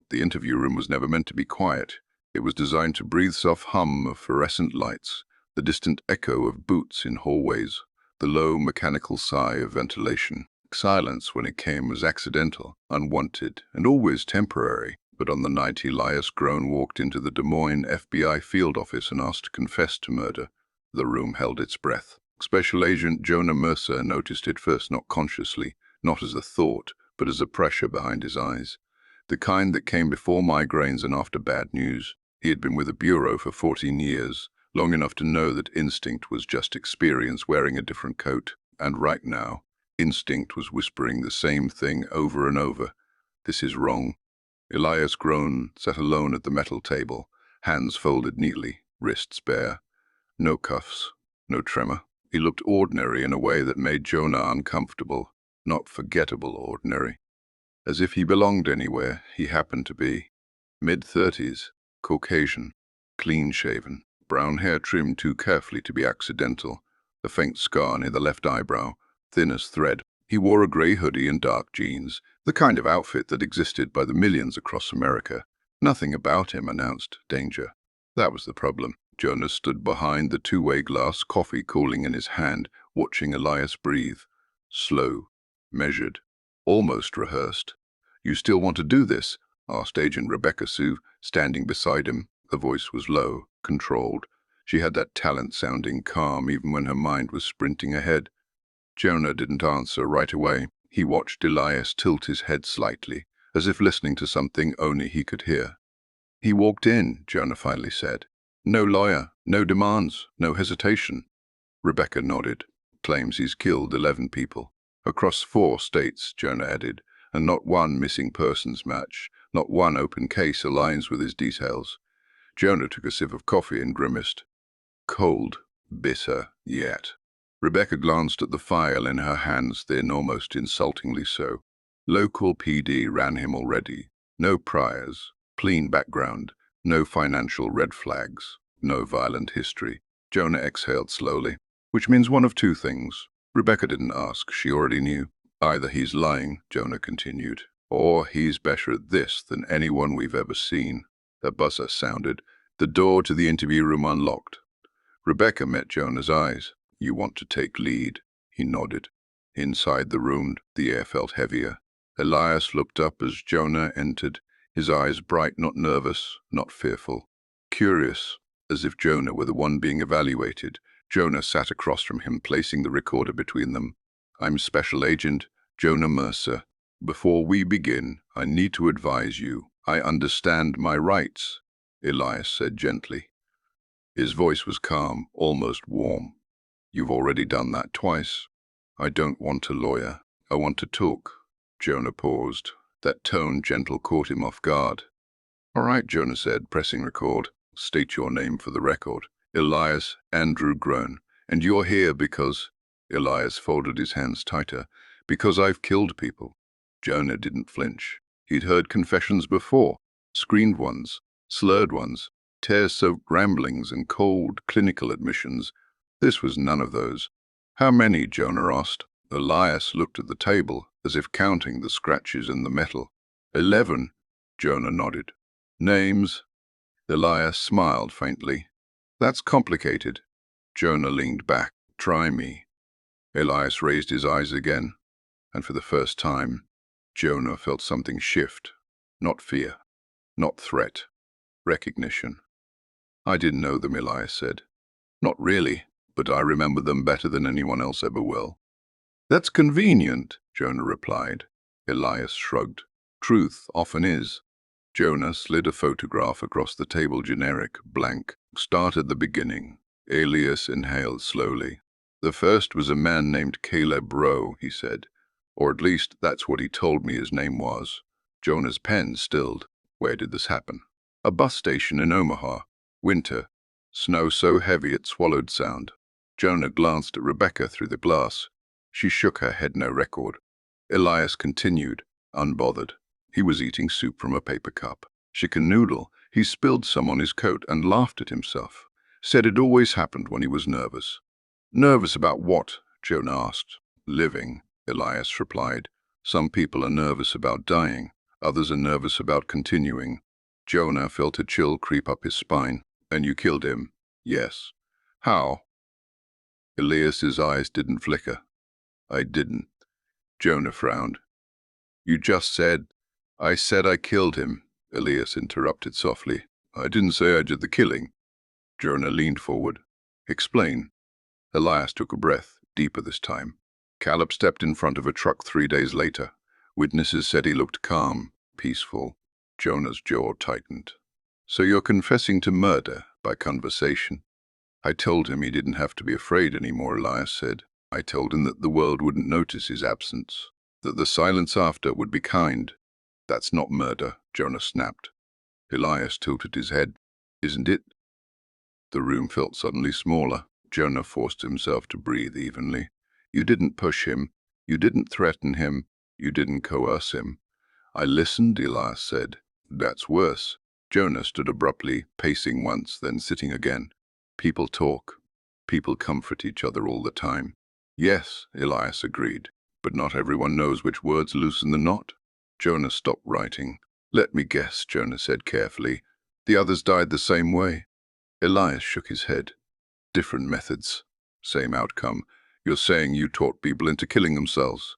The interview room was never meant to be quiet. It was designed to breathe soft hum of fluorescent lights, the distant echo of boots in hallways, the low mechanical sigh of ventilation. Silence, when it came, was accidental, unwanted, and always temporary. But on the night Elias Grone walked into the Des Moines FBI field office and asked to confess to murder, the room held its breath. Special Agent Jonah Mercer noticed it first, not consciously, not as a thought, but as a pressure behind his eyes. The kind that came before migraines and after bad news. He had been with the Bureau for 14 years, long enough to know that instinct was just experience wearing a different coat. And right now, instinct was whispering the same thing over and over. This is wrong. Elias Grone sat alone at the metal table, hands folded neatly, wrists bare. No cuffs, no tremor. He looked ordinary in a way that made Jonah uncomfortable, not forgettable ordinary. As if he belonged anywhere, he happened to be. Mid-30s, Caucasian, clean-shaven, brown hair trimmed too carefully to be accidental, a faint scar near the left eyebrow, thin as thread. He wore a grey hoodie and dark jeans, the kind of outfit that existed by the millions across America. Nothing about him announced danger. That was the problem. Jonah stood behind the two-way glass, coffee cooling in his hand, watching Elias breathe. Slow, measured, almost rehearsed. "You still want to do this?" asked Agent Rebecca Sue, standing beside him. The voice was low, controlled. She had that talent sounding calm even when her mind was sprinting ahead. Jonah didn't answer right away. He watched Elias tilt his head slightly, as if listening to something only he could hear. "He walked in," Jonah finally said. "No lawyer, no demands, no hesitation." Rebecca nodded. "Claims he's killed 11 people. Across 4 states," Jonah added, "and not one missing persons match, not one open case aligns with his details." Jonah took a sip of coffee and grimaced. Cold, bitter, yet. Rebecca glanced at the file in her hands, thin, almost insultingly so. Local PD ran him already. No priors, clean background, no financial red flags, no violent history. Jonah exhaled slowly. Which means one of 2 things. Rebecca didn't ask, she already knew. "Either he's lying," Jonah continued, "or he's better at this than anyone we've ever seen." The buzzer sounded. The door to the interview room unlocked. Rebecca met Jonah's eyes. "You want to take lead?" He nodded. Inside the room, the air felt heavier. Elias looked up as Jonah entered, his eyes bright, not nervous, not fearful. Curious, as if Jonah were the one being evaluated. Jonah sat across from him, placing the recorder between them. "I'm Special Agent Jonah Mercer. Before we begin, I need to advise you. I understand my rights," Elias said gently. His voice was calm, almost warm. "You've already done that twice. I don't want a lawyer. I want to talk." Jonah paused. That tone, gentle, caught him off guard. "All right," Jonah said, pressing record. "State your name for the record." "Elias Andrew Grone. And you're here because—" Elias folded his hands tighter. "Because I've killed people." Jonah didn't flinch. He'd heard confessions before. Screened ones, slurred ones, tear-soaked ramblings and cold, clinical admissions. This was none of those. "How many?" Jonah asked. Elias looked at the table, as if counting the scratches in the metal. 11, Jonah nodded. "Names?" Elias smiled faintly. "That's complicated." Jonah leaned back. "Try me." Elias raised his eyes again, and for the first time, Jonah felt something shift. Not fear, not threat, recognition. "I didn't know them," Elias said. "Not really, but I remember them better than anyone else ever will." "That's convenient," Jonah replied. Elias shrugged. "Truth often is." Jonah slid a photograph across the table, generic, blank. "Start at the beginning." Elias inhaled slowly. "The first was a man named Caleb Rowe," he said. "Or at least that's what he told me his name was." Jonah's pen stilled. "Where did this happen?" "A bus station in Omaha. Winter. Snow so heavy it swallowed sound." Jonah glanced at Rebecca through the glass. She shook her head. "No record." Elias continued, unbothered. He was eating soup from a paper cup. Chicken noodle. He spilled some on his coat and laughed at himself. Said it always happened when he was nervous. "Nervous about what?" Jonah asked. "Living," Elias replied. "Some people are nervous about dying. Others are nervous about continuing. Jonah felt a chill creep up his spine. And you killed him? Yes. How? Elias's eyes didn't flicker. I didn't. Jonah frowned. You just said. I said I killed him, Elias interrupted softly. I didn't say I did the killing. Jonah leaned forward. Explain. Elias took a breath, deeper this time. Caleb stepped in front of a truck 3 days later. Witnesses said he looked calm, peaceful. Jonah's jaw tightened. So you're confessing to murder by conversation? I told him he didn't have to be afraid anymore, Elias said. I told him that the world wouldn't notice his absence, that the silence after would be kind. That's not murder, Jonah snapped. Elias tilted his head. Isn't it? The room felt suddenly smaller. Jonah forced himself to breathe evenly. You didn't push him. You didn't threaten him. You didn't coerce him. I listened, Elias said. That's worse. Jonah stood abruptly, pacing once, then sitting again. People talk. People comfort each other all the time. Yes, Elias agreed, but not everyone knows which words loosen the knot. Jonah stopped writing. Let me guess, Jonah said carefully. The others died the same way. Elias shook his head. Different methods. Same outcome. You're saying you taught people into killing themselves.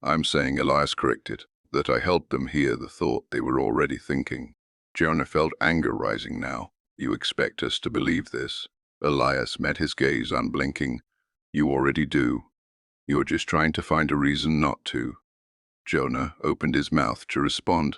I'm saying, Elias corrected, that I helped them hear the thought they were already thinking. Jonah felt anger rising now. You expect us to believe this? Elias met his gaze unblinking. You already do. You're just trying to find a reason not to. Jonah opened his mouth to respond,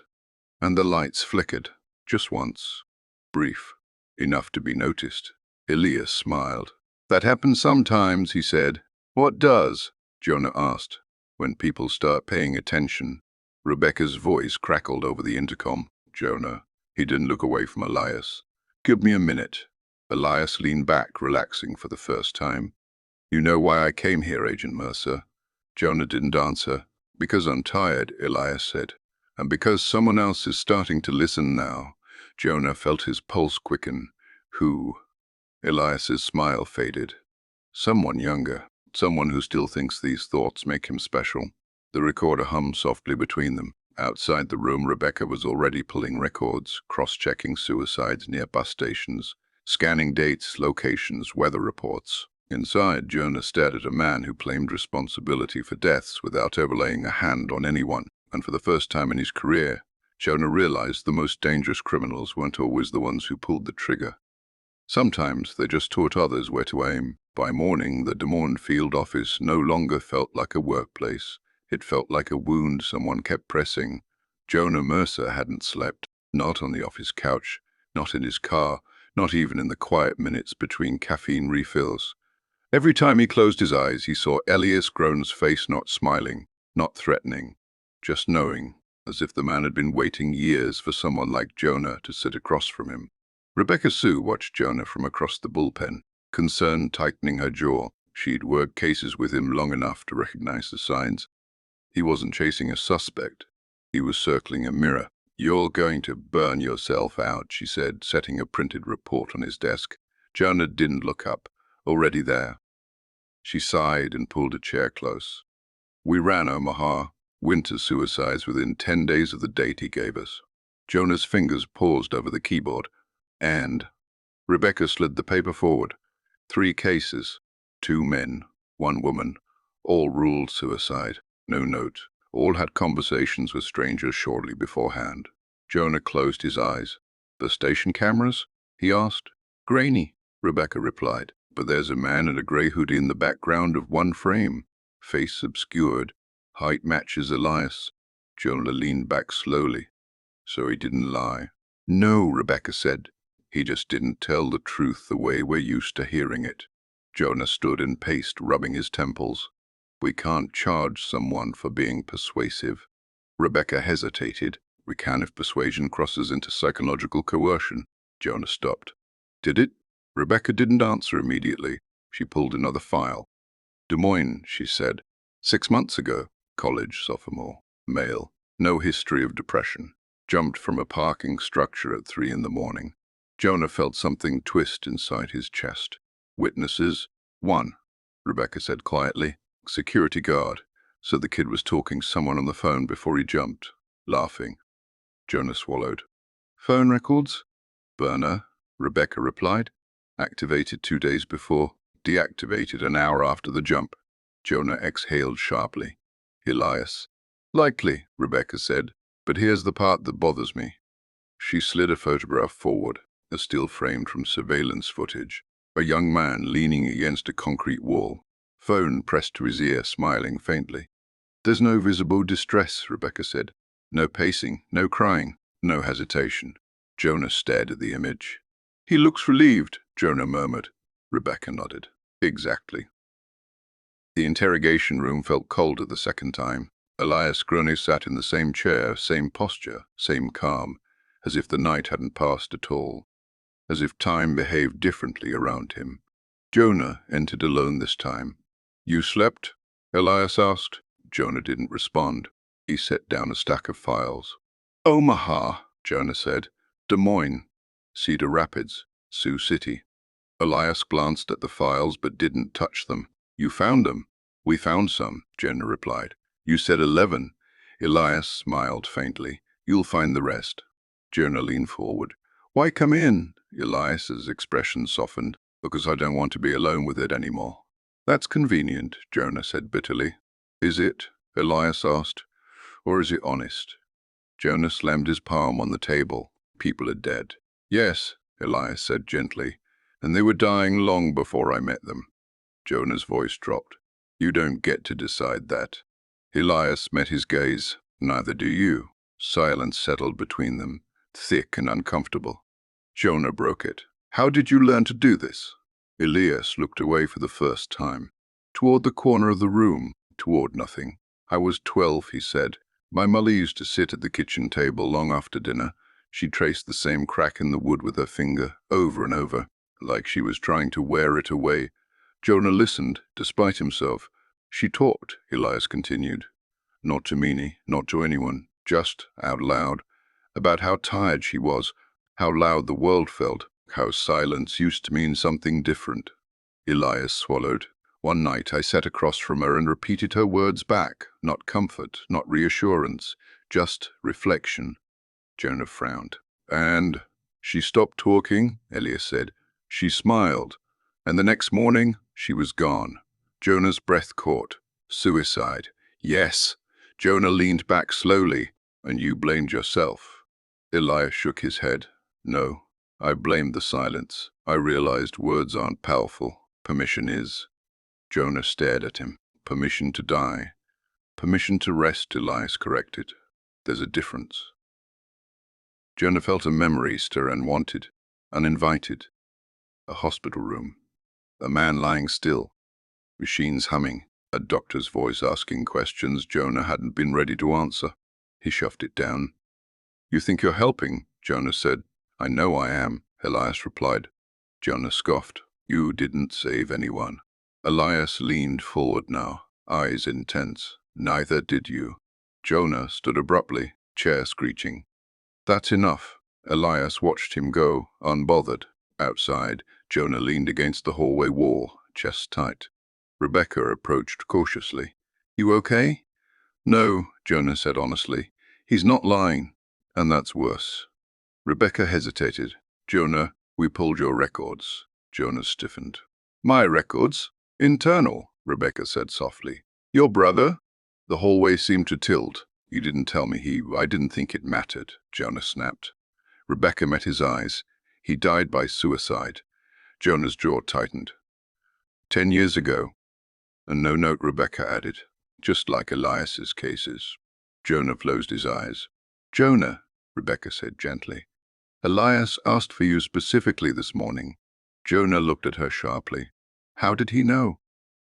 and the lights flickered, just once. Brief. Enough to be noticed. Elias smiled. That happens sometimes, he said. What does? Jonah asked. When people start paying attention. Rebecca's voice crackled over the intercom. Jonah. He didn't look away from Elias. Give me a minute. Elias leaned back, relaxing for the first time. You know why I came here, Agent Mercer? Jonah didn't answer. Because I'm tired, Elias said. And because someone else is starting to listen now. Jonah felt his pulse quicken. Who? Elias's smile faded. Someone younger. Someone who still thinks these thoughts make him special. The recorder hummed softly between them. Outside the room, Rebecca was already pulling records, cross-checking suicides near bus stations, scanning dates, locations, weather reports. Inside, Jonah stared at a man who claimed responsibility for deaths without ever laying a hand on anyone, and for the first time in his career, Jonah realized the most dangerous criminals weren't always the ones who pulled the trigger. Sometimes they just taught others where to aim. By morning, the Des Moines field office no longer felt like a workplace. It felt like a wound someone kept pressing. Jonah Mercer hadn't slept, not on the office couch, not in his car, not even in the quiet minutes between caffeine refills. Every time he closed his eyes, he saw Elias Grone's face, not smiling, not threatening, just knowing, as if the man had been waiting years for someone like Jonah to sit across from him. Rebecca Sue watched Jonah from across the bullpen, concern tightening her jaw. She'd worked cases with him long enough to recognize the signs. He wasn't chasing a suspect. He was circling a mirror. You're going to burn yourself out, she said, setting a printed report on his desk. Jonah didn't look up. Already there. She sighed and pulled a chair close. We ran Omaha, winter suicides within 10 days of the date he gave us. Jonah's fingers paused over the keyboard. And Rebecca slid the paper forward. 3 cases, 2 men, 1 woman, all ruled suicide. No note. All had conversations with strangers shortly beforehand. Jonah closed his eyes. The station cameras? He asked. Grainy, Rebecca replied. But there's a man in a grey hoodie in the background of one frame. Face obscured. Height matches Elias. Jonah leaned back slowly. So he didn't lie. No, Rebecca said. He just didn't tell the truth the way we're used to hearing it. Jonah stood and paced, rubbing his temples. We can't charge someone for being persuasive. Rebecca hesitated. We can if persuasion crosses into psychological coercion. Jonah stopped. Did it? Rebecca didn't answer immediately. She pulled another file. Des Moines, she said. 6 months ago. College sophomore. Male. No history of depression. Jumped from a parking structure at 3 in the morning. Jonah felt something twist inside his chest. Witnesses? 1. Rebecca said quietly. Security guard. So the kid was talking to someone on the phone before he jumped. Laughing. Jonah swallowed. Phone records? Burner, Rebecca replied. Activated 2 days before, deactivated an hour after the jump. Jonah exhaled sharply. Elias. Likely, Rebecca said, but here's the part that bothers me. She slid a photograph forward, a still framed from surveillance footage. A young man leaning against a concrete wall. Phone pressed to his ear, smiling faintly. There's no visible distress, Rebecca said. No pacing, no crying, no hesitation. Jonah stared at the image. He looks relieved, Jonah murmured. Rebecca nodded. Exactly. The interrogation room felt colder the second time. Elias Grone sat in the same chair, same posture, same calm, as if the night hadn't passed at all, as if time behaved differently around him. Jonah entered alone this time. You slept? Elias asked. Jonah didn't respond. He set down a stack of files. Omaha, Jonah said. Des Moines, Cedar Rapids, Sioux City. Elias glanced at the files but didn't touch them. You found them? We found some, Jonah replied. You said 11. Elias smiled faintly. You'll find the rest. Jonah leaned forward. Why come in? Elias's expression softened. Because I don't want to be alone with it anymore. That's convenient, Jonah said bitterly. Is it? Elias asked. Or is it honest? Jonah slammed his palm on the table. People are dead. Yes, Elias said gently, and they were dying long before I met them. Jonah's voice dropped. You don't get to decide that. Elias met his gaze. Neither do you. Silence settled between them, thick and uncomfortable. Jonah broke it. How did you learn to do this? Elias looked away for the first time. Toward the corner of the room, toward nothing. I was 12, he said. My mother used to sit at the kitchen table long after dinner. She traced the same crack in the wood with her finger, over and over, like she was trying to wear it away. Jonah listened, despite himself. She talked, Elias continued. Not to Meanie, not to anyone, just out loud, about how tired she was, how loud the world felt, how silence used to mean something different. Elias swallowed. One night I sat across from her and repeated her words back, not comfort, not reassurance, just reflection. Jonah frowned. And she stopped talking, Elias said. She smiled, and the next morning she was gone. Jonah's breath caught. Suicide. Yes. Jonah leaned back slowly. And you blamed yourself. Elias shook his head. No, I blamed the silence. I realized words aren't powerful. Permission is. Jonah stared at him. Permission to die. Permission to rest, Elias corrected. There's a difference. Jonah felt a memory stir unwanted, uninvited. A hospital room. A man lying still. Machines humming. A doctor's voice asking questions Jonah hadn't been ready to answer. He shoved it down. You think you're helping? Jonah said. I know I am, Elias replied. Jonah scoffed. You didn't save anyone. Elias leaned forward now, eyes intense. Neither did you. Jonah stood abruptly, chair screeching. That's enough. Elias watched him go, unbothered. Outside, Jonah leaned against the hallway wall, chest tight. Rebecca approached cautiously. You okay? No, Jonah said honestly. He's not lying, and that's worse. Rebecca hesitated. Jonah, we pulled your records. Jonah stiffened. My records? Internal, Rebecca said softly. Your brother? The hallway seemed to tilt. You didn't tell me I didn't think it mattered, Jonah snapped. Rebecca met his eyes. He died by suicide. Jonah's jaw tightened. 10 years ago. And no note, Rebecca added. Just like Elias's cases. Jonah closed his eyes. Jonah, Rebecca said gently. Elias asked for you specifically this morning. Jonah looked at her sharply. How did he know?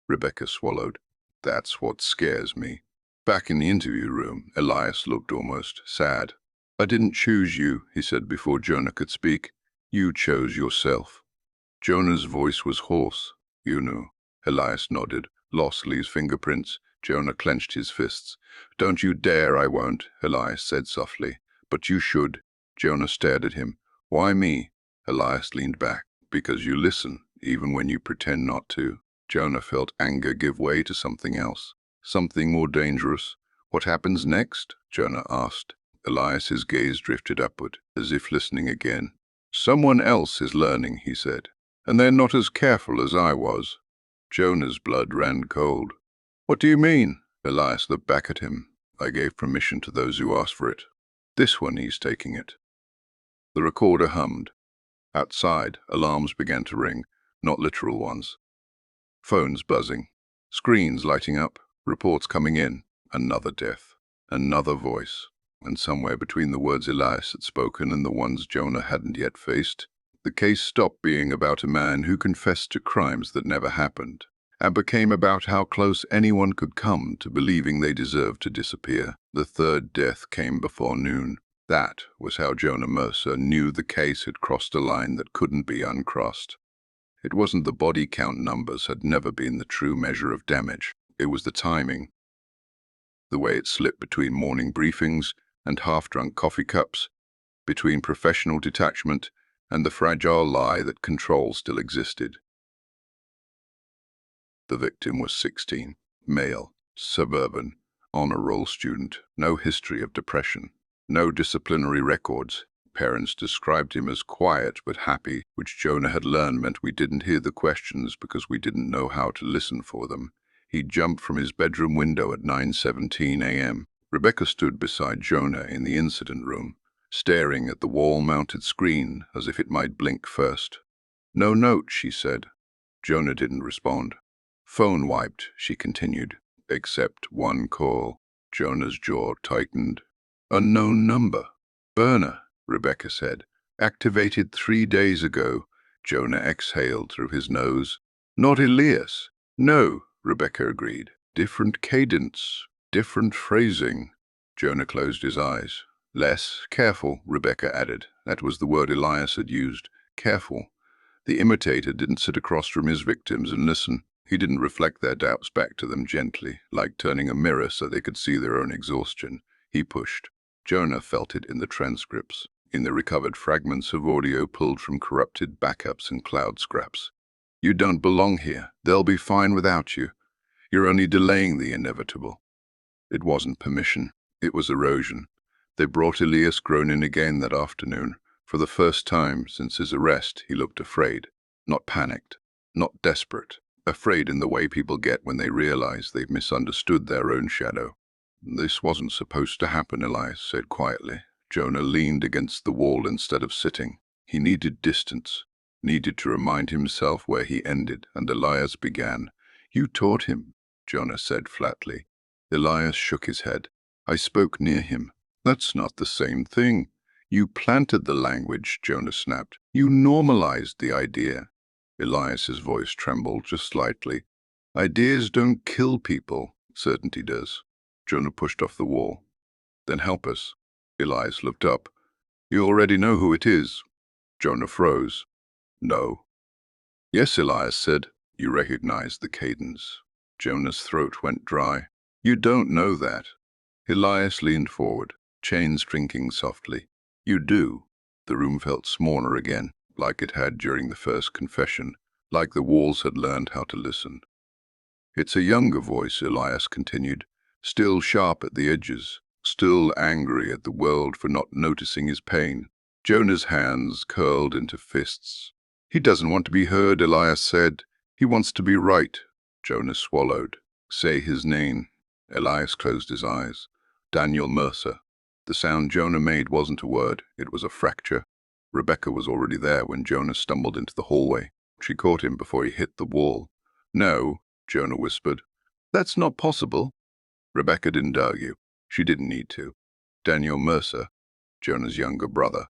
Rebecca swallowed. That's what scares me. Back in the interview room, Elias looked almost sad. I didn't choose you, he said before Jonah could speak. You chose yourself. Jonah's voice was hoarse. You knew. Elias nodded. Loss leaves fingerprints. Jonah clenched his fists. Don't you dare, I won't, Elias said softly. But you should. Jonah stared at him. Why me? Elias leaned back. Because you listen, even when you pretend not to. Jonah felt anger give way to something else. Something more dangerous. What happens next? Jonah asked. Elias's gaze drifted upward, as if listening again. "Someone else is learning," he said, "and they're not as careful as I was." Jonah's blood ran cold. "What do you mean?" Elias looked back at him. "I gave permission to those who asked for it. This one, he's taking it." The recorder hummed. Outside, alarms began to ring, not literal ones. Phones buzzing, screens lighting up, reports coming in. Another death, another voice, and somewhere between the words Elias had spoken and the ones Jonah hadn't yet faced, the case stopped being about a man who confessed to crimes that never happened, and became about how close anyone could come to believing they deserved to disappear. The third death came before noon. That was how Jonah Mercer knew the case had crossed a line that couldn't be uncrossed. It wasn't the body count. Numbers had never been the true measure of damage. It was the timing. The way it slipped between morning briefings and half-drunk coffee cups, between professional detachment and the fragile lie that control still existed. The victim was 16, male, suburban, honor roll student, no history of depression, no disciplinary records. Parents described him as quiet but happy, which Jonah had learned meant we didn't hear the questions because we didn't know how to listen for them. He jumped from his bedroom window at 9:17 a.m. Rebecca stood beside Jonah in the incident room, staring at the wall-mounted screen as if it might blink first. "No note," she said. Jonah didn't respond. "Phone wiped," she continued. "Except one call." Jonah's jaw tightened. "Unknown number. Burner," Rebecca said. "Activated 3 days ago." Jonah exhaled through his nose. "Not Elias." "No," Rebecca agreed. "Different cadence, different phrasing." Jonah closed his eyes. "Less careful," Rebecca added. That was the word Elias had used. Careful. The imitator didn't sit across from his victims and listen. He didn't reflect their doubts back to them gently, like turning a mirror so they could see their own exhaustion. He pushed. Jonah felt it in the transcripts, in the recovered fragments of audio pulled from corrupted backups and cloud scraps. "You don't belong here. They'll be fine without you. You're only delaying the inevitable." It wasn't permission. It was erosion. They brought Elias Grone in again that afternoon. For the first time since his arrest, he looked afraid. Not panicked. Not desperate. Afraid in the way people get when they realize they've misunderstood their own shadow. "This wasn't supposed to happen," Elias said quietly. Jonah leaned against the wall instead of sitting. He needed distance, needed to remind himself where he ended and Elias began. "You taught him," Jonah said flatly. Elias shook his head. "I spoke near him." "That's not the same thing." "You planted the language," Jonah snapped. "You normalized the idea." Elias's voice trembled just slightly. "Ideas don't kill people. Certainty does." Jonah pushed off the wall. "Then help us." Elias looked up. "You already know who it is." Jonah froze. "No." "Yes," Elias said. "You recognize the cadence." Jonah's throat went dry. "You don't know that." Elias leaned forward, chains drinking softly. "You do." The room felt smaller again, like it had during the first confession, like the walls had learned how to listen. "It's a younger voice," Elias continued, "still sharp at the edges, still angry at the world for not noticing his pain." Jonah's hands curled into fists. "He doesn't want to be heard," Elias said. "He wants to be right." Jonah swallowed. "Say his name." Elias closed his eyes. "Daniel Mercer." The sound Jonah made wasn't a word, it was a fracture. Rebecca was already there when Jonah stumbled into the hallway. She caught him before he hit the wall. "No," Jonah whispered. "That's not possible." Rebecca didn't argue. She didn't need to. Daniel Mercer, Jonah's younger brother.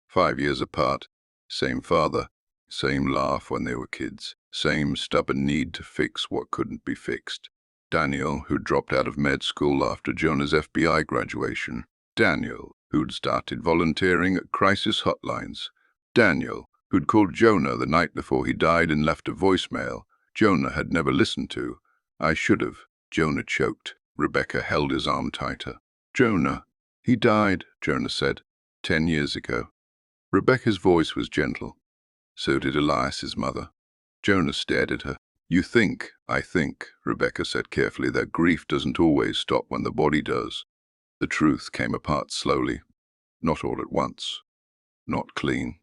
5 years apart, same father, same laugh when they were kids, same stubborn need to fix what couldn't be fixed. Daniel, who'd dropped out of med school after Jonah's FBI graduation. Daniel, who'd started volunteering at crisis hotlines. Daniel, who'd called Jonah the night before he died and left a voicemail Jonah had never listened to. "I should have." Jonah choked. Rebecca held his arm tighter. "Jonah, he died," Jonah said, 10 years ago. Rebecca's voice was gentle. So did Elias's mother. Jonah stared at her. "You think, I think," Rebecca said carefully, "that grief doesn't always stop when the body does." The truth came apart slowly, not all at once, not clean.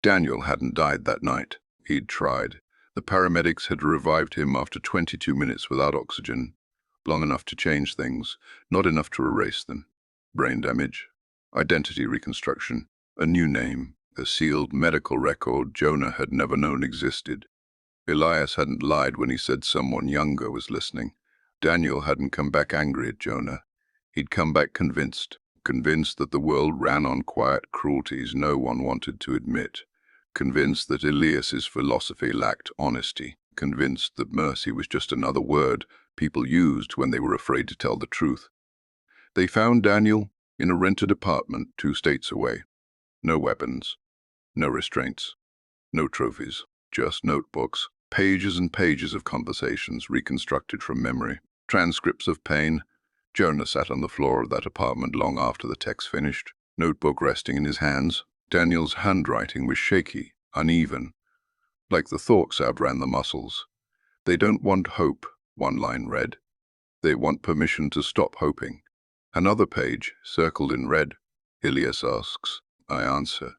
Daniel hadn't died that night. He'd tried. The paramedics had revived him after 22 minutes without oxygen, long enough to change things, not enough to erase them. Brain damage, identity reconstruction, a new name, a sealed medical record Jonah had never known existed. Elias hadn't lied when he said someone younger was listening. Daniel hadn't come back angry at Jonah. He'd come back convinced that the world ran on quiet cruelties no one wanted to admit, convinced that Elias's philosophy lacked honesty, convinced that mercy was just another word people used when they were afraid to tell the truth. They found Daniel in a rented apartment 2 states away. No weapons, no restraints, no trophies, just notebooks, pages and pages of conversations reconstructed from memory, transcripts of pain. Jonah sat on the floor of that apartment long after the text finished, notebook resting in his hands. Daniel's handwriting was shaky, uneven, like the thoughts outran the muscles. "They don't want hope," one line read. "They want permission to stop hoping." Another page, circled in red. "Elias asks, I answer."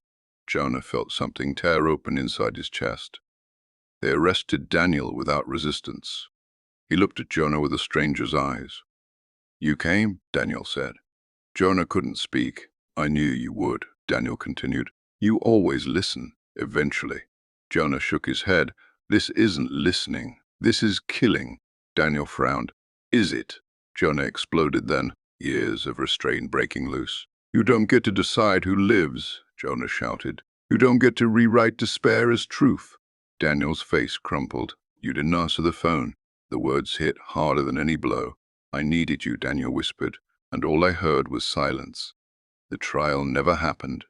Jonah felt something tear open inside his chest. They arrested Daniel without resistance. He looked at Jonah with a stranger's eyes. "You came," Daniel said. Jonah couldn't speak. "I knew you would," Daniel continued. "You always listen, eventually." Jonah shook his head. "This isn't listening. This is killing." Daniel frowned. "Is it?" Jonah exploded then, years of restraint breaking loose. "You don't get to decide who lives," Jonah shouted. "You don't get to rewrite despair as truth." Daniel's face crumpled. "You didn't answer the phone." The words hit harder than any blow. "I needed you," Daniel whispered, "and all I heard was silence." The trial never happened.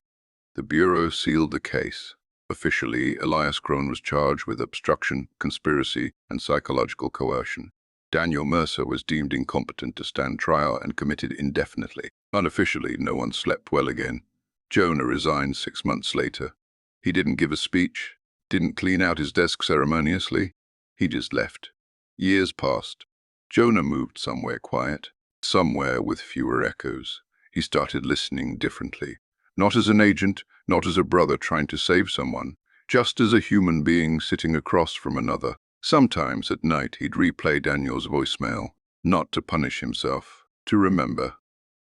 The Bureau sealed the case. Officially, Elias Grone was charged with obstruction, conspiracy, and psychological coercion. Daniel Mercer was deemed incompetent to stand trial and committed indefinitely. Unofficially, no one slept well again. Jonah resigned 6 months later. He didn't give a speech, didn't clean out his desk ceremoniously. He just left. Years passed. Jonah moved somewhere quiet, somewhere with fewer echoes. He started listening differently. Not as an agent, not as a brother trying to save someone, just as a human being sitting across from another. Sometimes at night he'd replay Daniel's voicemail, not to punish himself, to remember,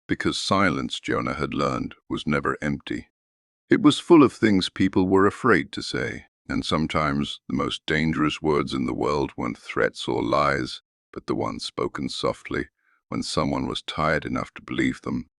because silence, Jonah had learned, was never empty. It was full of things people were afraid to say, and sometimes the most dangerous words in the world weren't threats or lies, but the ones spoken softly, when someone was tired enough to believe them.